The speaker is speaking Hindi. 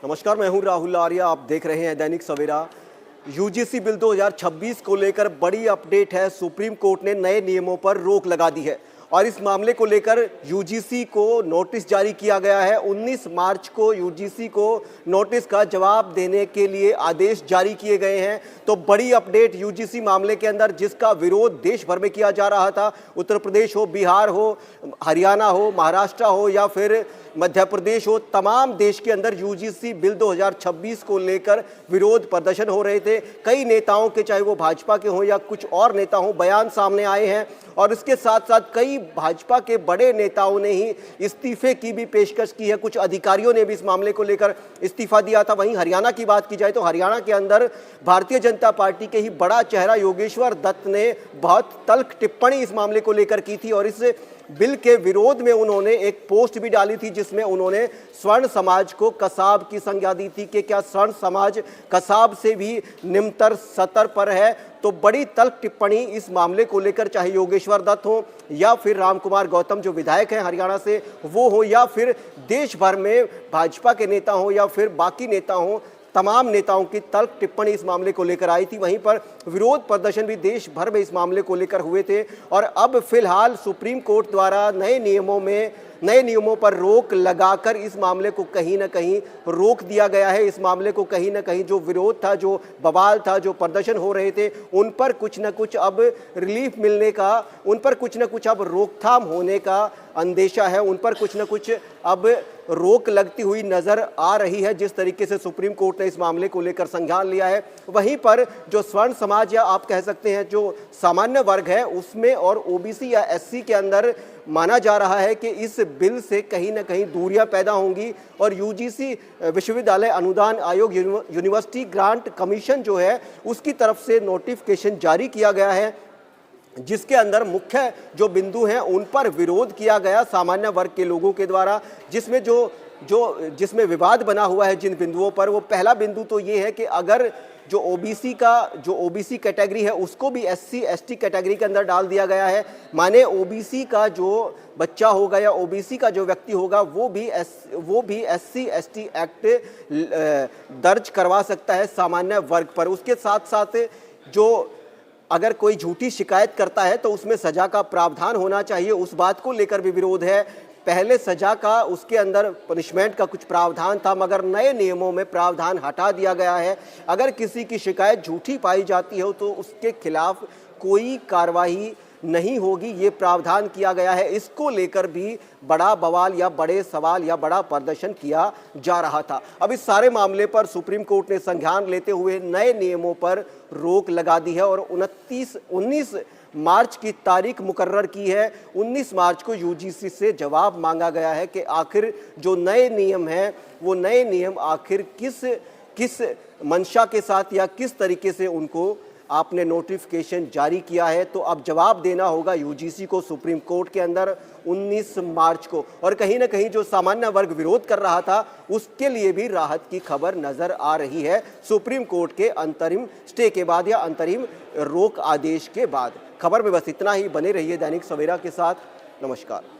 नमस्कार, मैं हूं राहुल आर्या। आप देख रहे हैं दैनिक सवेरा। यूजीसी बिल 2026 को लेकर बड़ी अपडेट है। सुप्रीम कोर्ट ने नए नियमों पर रोक लगा दी है और इस मामले को लेकर यूजीसी को नोटिस जारी किया गया है। 19 मार्च को यूजीसी को नोटिस का जवाब देने के लिए आदेश जारी किए गए हैं। तो बड़ी अपडेट यूजीसी मामले के अंदर, जिसका विरोध देश भर में किया जा रहा था, उत्तर प्रदेश हो, बिहार हो, हरियाणा हो, महाराष्ट्र हो या फिर मध्य प्रदेश हो, तमाम देश के अंदर यूजीसी बिल 2026 को लेकर विरोध प्रदर्शन हो रहे थे। कई नेताओं के, चाहे वो भाजपा के हों या कुछ और नेता हों, बयान सामने आए हैं और इसके साथ साथ कई भाजपा के बड़े नेताओं ने ही इस्तीफे की भी पेशकश की है। कुछ अधिकारियों ने भी इस मामले को लेकर इस्तीफा दिया था। वहीं हरियाणा की बात की जाए तो हरियाणा के अंदर भारतीय जनता पार्टी के ही बड़ा चेहरा योगेश्वर दत्त ने बहुत तल्ख टिप्पणी इस मामले को लेकर की थी और इस बिल के विरोध में उन्होंने एक पोस्ट भी डाली थी, जिसमें उन्होंने स्वर्ण समाज को कसाब की संज्ञा दी थी कि क्या स्वर्ण समाज कसाब से भी निम्नतर स्तर पर है। तो बड़ी तल्ख टिप्पणी इस मामले को लेकर, चाहे योगेश्वर दत्त हो या फिर रामकुमार गौतम जो विधायक हैं हरियाणा से वो हो, या फिर देश भर में भाजपा के नेता हो या फिर बाकी नेता हो, तमाम नेताओं की तल्ख टिप्पणी इस मामले को लेकर आई थी। वहीं पर विरोध प्रदर्शन भी देश भर में इस मामले को लेकर हुए थे और अब फिलहाल सुप्रीम कोर्ट द्वारा नए नियमों पर रोक लगाकर इस मामले को कहीं ना कहीं रोक दिया गया है। इस मामले को कहीं ना कहीं जो विरोध था, जो बवाल था, जो प्रदर्शन हो रहे थे, उन पर कुछ ना कुछ अब रिलीफ मिलने का, उन पर कुछ ना कुछ अब रोकथाम होने का अंदेशा है। उन पर कुछ ना कुछ अब रोक लगती हुई नजर आ रही है, जिस तरीके से सुप्रीम कोर्ट ने इस मामले को लेकर संज्ञान लिया है। वहीं पर जो स्वर्ण समाज या आप कह सकते हैं जो सामान्य वर्ग है उसमें और ओबीसी या एससी के अंदर माना जा रहा है कि इस बिल से कहीं ना कहीं दूरियां पैदा होंगी और यूजीसी विश्वविद्यालय अनुदान आयोग यूनिवर्सिटी ग्रांट कमीशन जो है उसकी तरफ से नोटिफिकेशन जारी किया गया है, जिसके अंदर मुख्य जो बिंदु हैं उन पर विरोध किया गया सामान्य वर्ग के लोगों के द्वारा। जिसमें विवाद बना हुआ है जिन बिंदुओं पर, वो पहला बिंदु तो ये है कि अगर जो ओबीसी कैटेगरी है उसको भी एससी एसटी कैटेगरी के अंदर डाल दिया गया है, माने ओबीसी का जो बच्चा होगा या ओबीसी का जो व्यक्ति होगा वो भी एससी एसटी एक्ट दर्ज करवा सकता है सामान्य वर्ग पर। उसके साथ साथ जो अगर कोई झूठी शिकायत करता है तो उसमें सजा का प्रावधान होना चाहिए, उस बात को लेकर भी विरोध है। पहले सजा का, उसके अंदर पनिशमेंट का कुछ प्रावधान था, मगर नए नियमों में प्रावधान हटा दिया गया है। अगर किसी की शिकायत झूठी पाई जाती हो तो उसके खिलाफ कोई कार्रवाई नहीं होगी, ये प्रावधान किया गया है। इसको लेकर भी बड़ा बवाल या बड़े सवाल या बड़ा प्रदर्शन किया जा रहा था। अब इस सारे मामले पर सुप्रीम कोर्ट ने संज्ञान लेते हुए नए नियमों पर रोक लगा दी है और 19 मार्च की तारीख मुकर्रर की है। 19 मार्च को यूजीसी से जवाब मांगा गया है कि आखिर जो नए नियम हैं वो नए नियम आखिर किस मंशा के साथ या किस तरीके से उनको आपने नोटिफिकेशन जारी किया है। तो अब जवाब देना होगा यूजीसी को सुप्रीम कोर्ट के अंदर 19 मार्च को। और कहीं ना कहीं जो सामान्य वर्ग विरोध कर रहा था उसके लिए भी राहत की खबर नजर आ रही है सुप्रीम कोर्ट के अंतरिम स्टे के बाद या अंतरिम रोक आदेश के बाद। खबर में बस इतना ही। बने रहिए दैनिक सवेरा के साथ। नमस्कार।